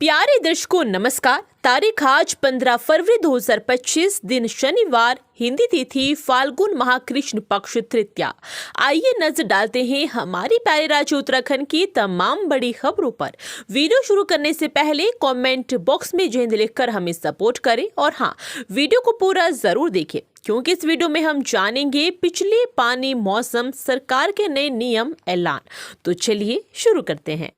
प्यारे दर्शकों नमस्कार। तारीख आज 15 फरवरी 2025 दिन शनिवार, हिंदी तिथि फाल्गुन माह कृष्ण पक्ष तृतीया। आइए नजर डालते हैं हमारी प्यारे राज्य उत्तराखंड की तमाम बड़ी खबरों पर। वीडियो शुरू करने से पहले कमेंट बॉक्स में जय हिंद लिखकर हमें सपोर्ट करें और हाँ, वीडियो को पूरा जरूर देखें क्योंकि इस वीडियो में हम जानेंगे पिछले पानी मौसम, सरकार के नए नियम, ऐलान। तो चलिए शुरू करते हैं।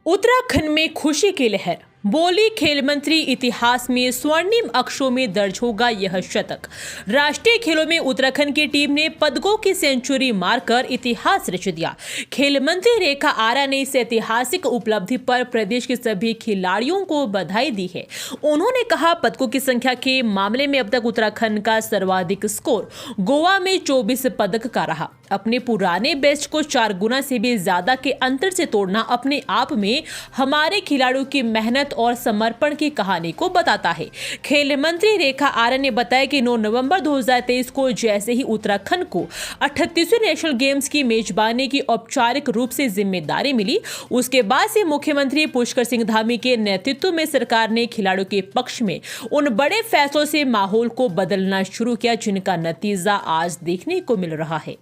उत्तराखंड में खुशी की लहर, बोली खेल मंत्री, इतिहास में स्वर्णिम अक्षरों में दर्ज होगा यह शतक। राष्ट्रीय खेलों में उत्तराखंड की टीम ने पदकों की सेंचुरी मारकर इतिहास रच दिया। खेल मंत्री रेखा आर्या ने इस ऐतिहासिक उपलब्धि पर प्रदेश के सभी खिलाड़ियों को बधाई दी है। उन्होंने कहा, पदकों की संख्या के मामले में अब तक उत्तराखंड का सर्वाधिक स्कोर गोवा में 24 पदक का रहा। अपने पुराने बेस्ट को 4 गुना से भी ज्यादा के अंतर से तोड़ना अपने आप में हमारे खिलाड़ियों की मेहनत और समर्पण की कहानी को बताता है। खेल मंत्री रेखा आर्या ने बताया कि 9 नवंबर 2023 को जैसे ही उत्तराखंड को 38वें नेशनल गेम्स की मेजबानी की औपचारिक रूप से जिम्मेदारी मिली, उसके बाद से मुख्यमंत्री पुष्कर सिंह धामी के नेतृत्व में सरकार ने खिलाड़ियों के पक्ष में उन बड़े फैसलों से माहौल को बदलना शुरू किया जिनका नतीजा आज देखने को मिल रहा है।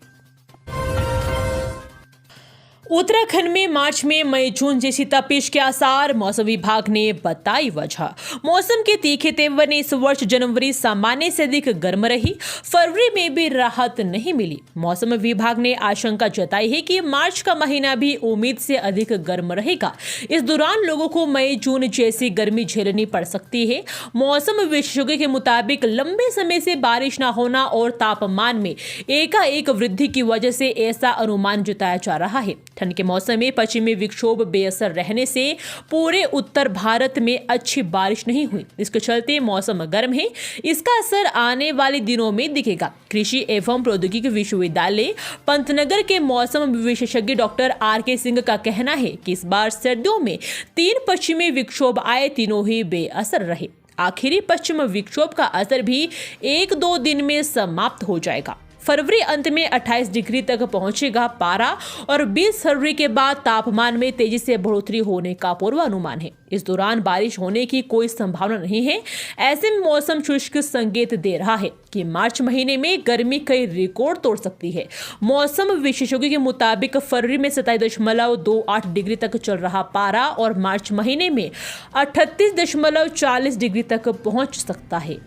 उत्तराखंड में मार्च में मई जून जैसी तपिश के आसार, मौसम विभाग ने बताई वजह। मौसम के तीखे तेवर ने इस वर्ष जनवरी सामान्य से अधिक गर्म रही। फरवरी में भी राहत नहीं मिली। मौसम विभाग ने आशंका जताई है कि मार्च का महीना भी उम्मीद से अधिक गर्म रहेगा। इस दौरान लोगों को मई जून जैसी गर्मी झेलनी पड़ सकती है। मौसम विशेषज्ञों के मुताबिक लंबे समय से बारिश न होना और तापमान में एकाएक वृद्धि की वजह से ऐसा अनुमान जताया जा रहा है। ठंड के मौसम में पश्चिमी विक्षोभ बेअसर रहने से पूरे उत्तर भारत में अच्छी बारिश नहीं हुई। इसके चलते मौसम गर्म है। इसका असर आने वाले दिनों में दिखेगा। कृषि एवं प्रौद्योगिकी विश्वविद्यालय पंतनगर के मौसम विशेषज्ञ डॉक्टर आर.के. सिंह का कहना है कि इस बार सर्दियों में 3 पश्चिमी विक्षोभ आए, तीनों ही बेअसर रहे। आखिरी पश्चिम विक्षोभ का असर भी 1-2 दिन में समाप्त हो जाएगा। फरवरी अंत में 28 डिग्री तक पहुंचेगा पारा और 20 फरवरी के बाद तापमान में तेजी से बढ़ोतरी होने का पूर्वानुमान है। इस दौरान बारिश होने की कोई संभावना नहीं है। ऐसे में मौसम शुष्क संकेत दे रहा है कि मार्च महीने में गर्मी कई रिकॉर्ड तोड़ सकती है। मौसम विशेषज्ञों के मुताबिक फरवरी में 27.28 डिग्री तक चल रहा पारा और मार्च महीने में 38.40 डिग्री तक पहुंच सकता है।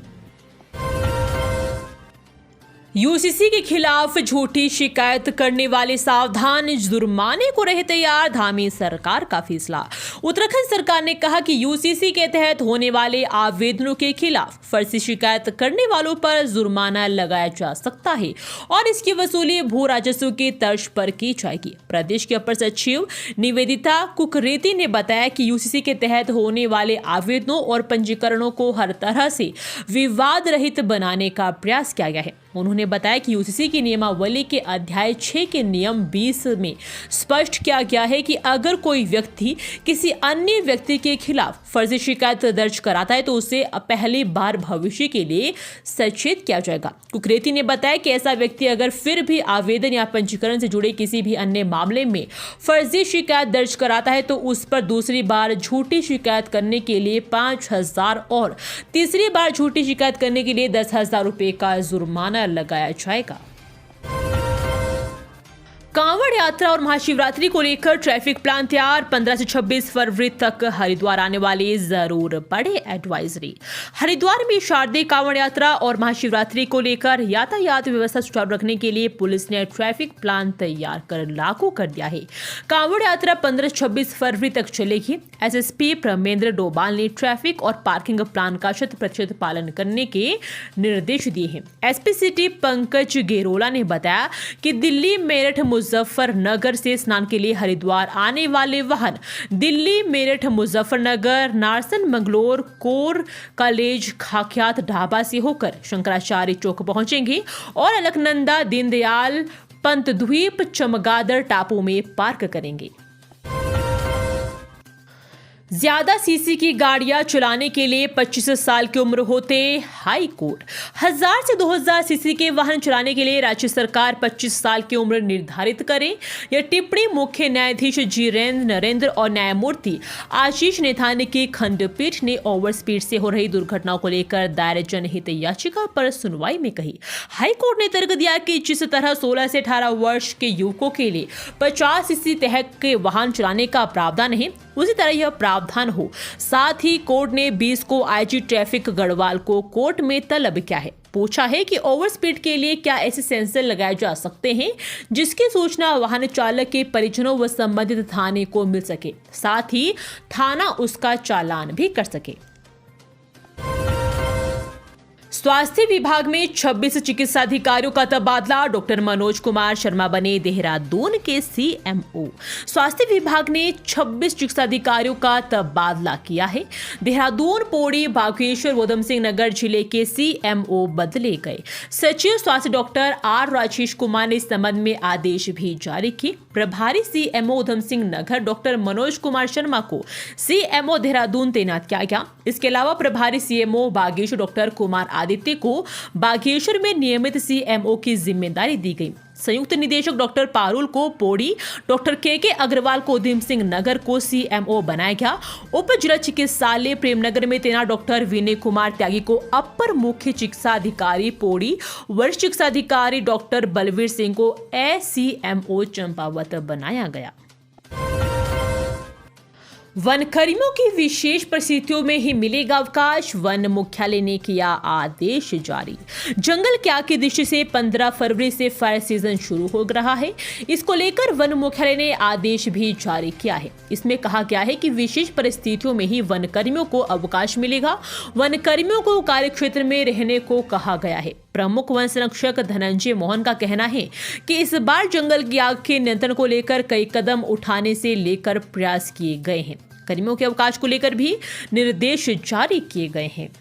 यूसीसी के खिलाफ झूठी शिकायत करने वाले सावधान, जुर्माने को रहे तैयार, धामी सरकार का फैसला। उत्तराखंड सरकार ने कहा कि यूसीसी के तहत होने वाले आवेदनों के खिलाफ फर्जी शिकायत करने वालों पर जुर्माना लगाया जा सकता है और इसकी वसूली भू राजस्व की तर्ज पर की जाएगी। प्रदेश के अपर सचिव निवेदिता कुकरेती ने बताया कि यूसीसी के तहत होने वाले आवेदनों और पंजीकरणों को हर तरह से विवाद रहित बनाने का प्रयास किया गया है। उन्होंने बताया कि यूसीसी की नियमावली के अध्याय 6 के नियम 20 में स्पष्ट किया गया है कि अगर कोई व्यक्ति किसी अन्य व्यक्ति के खिलाफ फर्जी शिकायत दर्ज कराता है तो उसे पहली बार भविष्य के लिए सचेत किया जाएगा। कुकरेती ने बताया कि ऐसा व्यक्ति अगर फिर भी आवेदन या पंजीकरण से जुड़े किसी भी अन्य मामले में फर्जी शिकायत दर्ज कराता है तो उस पर दूसरी बार झूठी शिकायत करने के लिए 5,000 और तीसरी बार झूठी शिकायत करने के लिए 10,000 रुपए का जुर्माना लगाया जाएगा। कांवड़ यात्रा और महाशिवरात्रि को लेकर ट्रैफिक प्लान तैयार। 15 से 26 फरवरी तक हरिद्वार आने वाले जरूर पढ़े एडवाइजरी। हरिद्वार में शारदीय कांवड़ यात्रा और महाशिवरात्रि को लेकर यातायात व्यवस्था सुचारू रखने के लिए पुलिस ने ट्रैफिक प्लान तैयार कर लागू कर दिया है। कांवड़ यात्रा 15 से 26 फरवरी तक चलेगी। एसएसपी प्रमेंद्र डोभाल ने ट्रैफिक और पार्किंग प्लान का 100% पालन करने के निर्देश दिए हैं। एसपी सिटी पंकज गेरोला ने बताया कि दिल्ली, मेरठ, मुजफ्फरनगर से स्नान के लिए हरिद्वार आने वाले वाहन दिल्ली, मेरठ, मुजफ्फरनगर, नारसन, मंगलोर, कोर कॉलेज, खाक्यात ढाबा से होकर शंकराचार्य चौक पहुंचेंगे और अलकनंदा, दीनदयाल, पंतद्वीप, चमगादड़ टापू में पार्क करेंगे। ज्यादा सीसी की गाड़ियां चलाने के लिए 25 साल की उम्र होते हाई कोर्ट। 1000 से 2000 सीसी के वाहन चलाने के लिए राज्य सरकार 25 साल की उम्र निर्धारित करे। यह टिप्पणी मुख्य न्यायाधीश जीरेंद्र नरेंद्र और न्यायमूर्ति आशीष नेथानी की खंडपीठ ने ओवर स्पीड से हो रही दुर्घटनाओं को लेकर दायर जनहित याचिका पर सुनवाई में कही। हाई कोर्ट ने तर्क दिया कि जिस तरह 16 से 18 वर्ष के युवकों के लिए 50 सीसी तहत के वाहन चलाने का प्रावधान है, उसी तरह यह प्रावधान हो। साथ ही कोर्ट ने 20 को आईजी ट्रैफिक गढ़वाल को कोर्ट में तलब किया है। पूछा है कि ओवर स्पीड के लिए क्या ऐसे सेंसर लगाए जा सकते हैं जिसकी सूचना वाहन चालक के परिजनों व संबंधित थाने को मिल सके, साथ ही थाना उसका चालान भी कर सके। स्वास्थ्य विभाग में 26 चिकित्सा अधिकारियों का तबादला। डॉक्टर मनोज कुमार शर्मा बने देहरादून के सीएमओ। स्वास्थ्य विभाग ने 26 चिकित्सा अधिकारियों का तबादला किया है। देहरादून, पौड़ी, बागेश्वर, उधम सिंह नगर जिले के सीएमओ बदले गए। सचिव स्वास्थ्य डॉक्टर आर राजेश कुमार ने इस संबंध में आदेश भी जारी किए। प्रभारी सीएमओ उधम सिंह नगर डॉक्टर मनोज कुमार शर्मा को सीएमओ देहरादून तैनात किया गया। इसके अलावा प्रभारी सीएमओ बागेश्वर डॉक्टर कुमार आदित्य को बागेश्वर में नियमित सीएमओ की जिम्मेदारी दी गई। संयुक्त निदेशक डॉक्टर पारुल को पौड़ी, डॉक्टर के अग्रवाल को उधम सिंह नगर को सीएमओ बनाया गया। उप जिला चिकित्सालय प्रेमनगर में तैनात डॉक्टर विनय कुमार त्यागी को अपर मुख्य चिकित्सा अधिकारी पौड़ी, वरिष्ठ चिकित्सा अधिकारी डॉक्टर बलवीर सिंह को एसीएमओ चंपावत बनाया गया। वनकर्मियों की विशेष परिस्थितियों में ही मिलेगा अवकाश, वन मुख्यालय ने किया आदेश जारी। जंगल के आग की दृष्टि से 15 फरवरी से फायर सीजन शुरू हो रहा है। इसको लेकर वन मुख्यालय ने आदेश भी जारी किया है। इसमें कहा गया है कि विशेष परिस्थितियों में ही वनकर्मियों को अवकाश मिलेगा। वनकर्मियों को कार्य क्षेत्र में रहने को कहा गया है। प्रमुख वन संरक्षक धनंजय मोहन का कहना है कि इस बार जंगल की आग के नियंत्रण को लेकर कई कदम उठाने से लेकर प्रयास किए गए हैं। कर्मियों के अवकाश को लेकर भी निर्देश जारी किए गए हैं।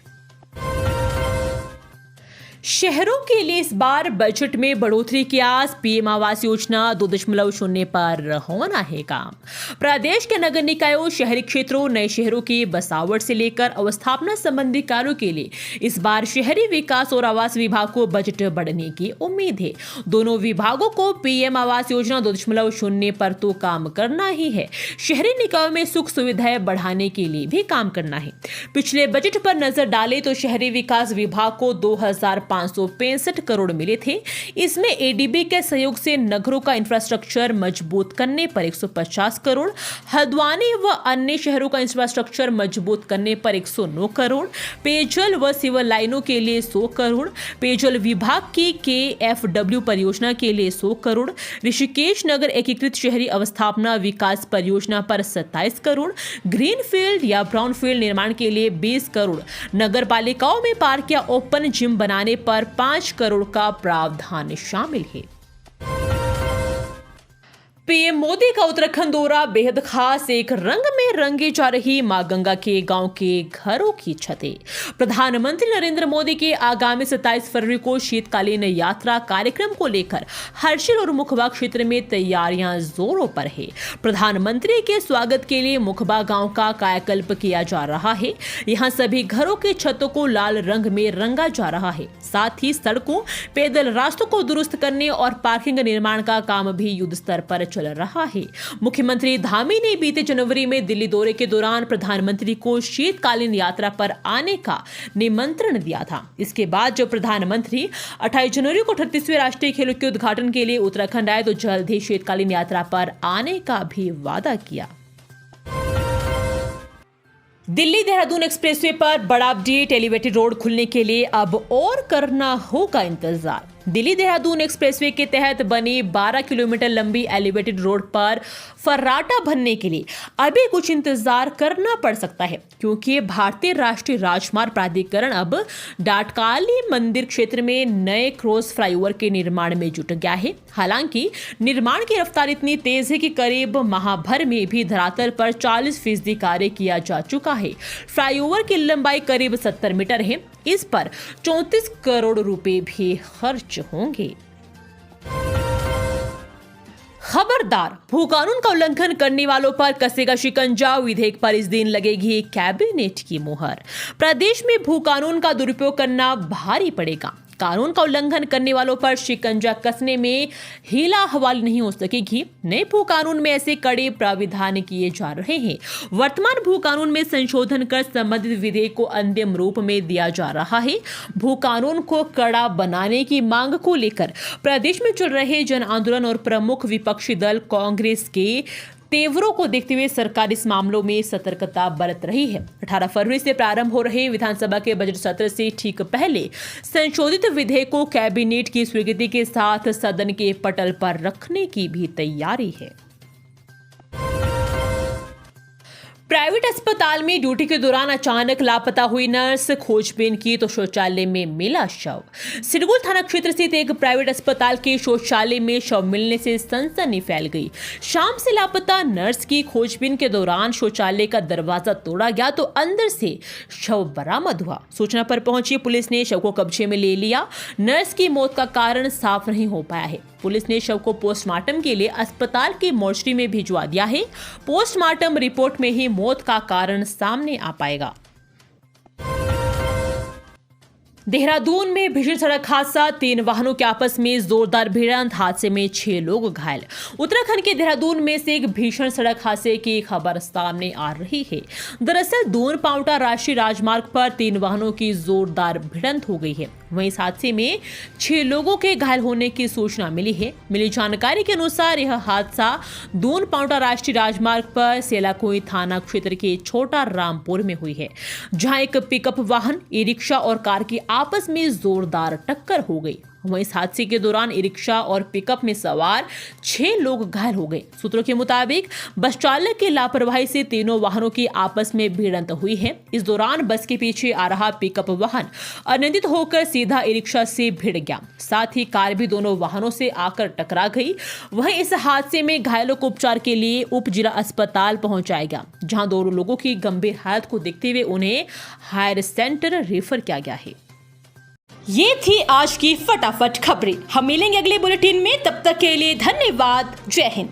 शहरों के लिए इस बार बजट में बढ़ोतरी की आस। पीएम आवास योजना 2.0 पर होना है काम। प्रदेश के नगर निकायों, शहरी क्षेत्रों, नए शहरों की बसावट से लेकर अवस्थापना संबंधी कार्यों के लिए इस बार शहरी विकास और आवास विभाग को बजट बढ़ने की उम्मीद है। दोनों विभागों को पीएम आवास योजना 2.0 पर तो काम करना ही है, शहरी निकायों में सुख सुविधाएं बढ़ाने के लिए भी काम करना है। पिछले बजट पर नजर डालें तो शहरी विकास विभाग को 2565 करोड़ मिले थे। इसमें एडीबी के सहयोग से नगरों का इंफ्रास्ट्रक्चर मजबूत करने पर 150 करोड़, हल्द्वानी व अन्य शहरों का इंफ्रास्ट्रक्चर मजबूत करने पर 109 करोड़, पेयजल व सिवर लाइनों के लिए 100 करोड़, पेयजल विभाग की KFW परियोजना के लिए 100 करोड़, ऋषिकेश नगर एकीकृत शहरी अवस्थापना विकास परियोजना पर 27 करोड़, ग्रीनफील्ड या ब्राउनफील्ड निर्माण के लिए 20 करोड़, नगर पालिकाओं में पार्क या ओपन जिम बनाने पर 5 करोड़ का प्रावधान शामिल है। पीएम मोदी का उत्तराखंड दौरा बेहद खास। एक रंग में रंगी जा रही मां गंगा के गांव के घरों की छतें। प्रधानमंत्री नरेंद्र मोदी के आगामी 27 फरवरी को शीतकालीन यात्रा कार्यक्रम को लेकर हर्षिल और मुखबा क्षेत्र में तैयारियां जोरों पर है। प्रधानमंत्री के स्वागत के लिए मुखबा गांव का कायाकल्प किया जा रहा है। यहां सभी घरों के छतों को लाल रंग में रंगा जा रहा है। साथ ही सड़कों, पैदल रास्तों को दुरुस्त करने और पार्किंग निर्माण का काम भी युद्ध स्तर पर चल रहा है। मुख्यमंत्री धामी ने बीते जनवरी में दिल्ली दौरे के दौरान प्रधानमंत्री को शीतकालीन यात्रा पर आने का निमंत्रण दिया था। इसके बाद जब प्रधानमंत्री 28 जनवरी को 38वें राष्ट्रीय खेलों के उद्घाटन के लिए उत्तराखंड आए तो जल्द ही शीतकालीन यात्रा पर आने का भी वादा किया। दिल्ली देहरादून एक्सप्रेसवे पर बड़ा अपडेट। एलिवेटेड रोड खुलने के लिए अब और करना होगा इंतजार। दिल्ली देहरादून एक्सप्रेसवे के तहत बनी 12 किलोमीटर लंबी एलिवेटेड रोड पर फर्राटा भरने के लिए अभी कुछ इंतजार करना पड़ सकता है, क्योंकि भारतीय राष्ट्रीय राजमार्ग प्राधिकरण अब डाटकाली मंदिर क्षेत्र में नए क्रॉस फ्लाईओवर के निर्माण में जुट गया है। हालांकि निर्माण की रफ्तार इतनी तेज है कि करीब माह भर में भी धरातल पर 40% कार्य किया जा चुका है। फ्लाईओवर की लंबाई करीब 70 मीटर है। इस पर 34 करोड़ रुपए भी खर्च होंगे। खबरदार, भू कानून का उल्लंघन करने वालों पर कसेगा शिकंजा। विधेयक पर इस दिन लगेगी कैबिनेट की मुहर। प्रदेश में भू कानून का दुरुपयोग करना भारी पड़ेगा। कानून का उल्लंघन करने वालों पर शिकंजा कसने में हीला हवाली नहीं हो सकेगी। नए भू कानून में ऐसे कड़े प्राविधान किए जा रहे हैं। वर्तमान भू कानून में संशोधन कर संबंधित विधेयक को अंतिम रूप में दिया जा रहा है। भू कानून को कड़ा बनाने की मांग को लेकर प्रदेश में चल रहे जन आंदोलन और प्रमुख विपक्षी दल कांग्रेस के तेवरों को देखते हुए सरकार इस मामलों में सतर्कता बरत रही है। 18 फरवरी से प्रारंभ हो रहे विधानसभा के बजट सत्र से ठीक पहले संशोधित विधेयक को कैबिनेट की स्वीकृति के साथ सदन के पटल पर रखने की भी तैयारी है। प्राइवेट अस्पताल में ड्यूटी के दौरान अचानक लापता हुई नर्स, खोजबीन की तो शौचालय में मिला शव। सिरगुल थाना क्षेत्र स्थित एक प्राइवेट अस्पताल के शौचालय में शव मिलने से सनसनी फैल गई। शाम से लापता नर्स की खोजबीन के दौरान शौचालय का दरवाजा तोड़ा गया तो अंदर से शव बरामद हुआ। सूचना पर पहुंची पुलिस ने शव को कब्जे में ले लिया। नर्स की मौत का कारण साफ नहीं हो पाया है। पुलिस ने शव को पोस्टमार्टम के लिए अस्पताल की मोर्चरी में भिजवा दिया है। पोस्टमार्टम रिपोर्ट में ही मौत का कारण सामने आ पाएगा। देहरादून में भीषण सड़क हादसा, 3 वाहनों के आपस में जोरदार भिड़ंत, हादसे में 6 लोग घायल। उत्तराखंड के देहरादून में से एक भीषण सड़क हादसे की खबर सामने आ रही है। दरअसल दून पांवटा राष्ट्रीय राजमार्ग पर 3 वाहनों की जोरदार भिड़ंत हो गई है। वहीं इस हादसे में 6 लोगों के घायल होने की सूचना मिली है। मिली जानकारी के अनुसार यह हादसा दून पांवटा राष्ट्रीय राजमार्ग पर सेलाकुई थाना क्षेत्र के छोटा रामपुर में हुई है, जहां एक पिकअप वाहन, ई रिक्शा और कार की आपस में जोरदार टक्कर हो गई। वहीं इस हादसे के दौरान ई रिक्शा और पिकअप में सवार 6 लोग घायल हो गए। सूत्रों के मुताबिक बस चालक की लापरवाही से तीनों वाहनों की आपस में भिड़ंत हुई है। इस दौरान बस के पीछे आ रहा पिकअप वाहन अनियंत्रित होकर सीधा ई रिक्शा से भिड़ गया। साथ ही कार भी दोनों वाहनों से आकर टकरा गई। वहीं इस हादसे में घायलों को उपचार के लिए उप जिला अस्पताल पहुंचाया गया, जहां दोनों लोगों की गंभीर हालत को देखते हुए उन्हें हायर सेंटर रेफर किया गया है। ये थी आज की फटाफट खबरें। हम मिलेंगे अगले बुलेटिन में, तब तक के लिए धन्यवाद। जय हिंद।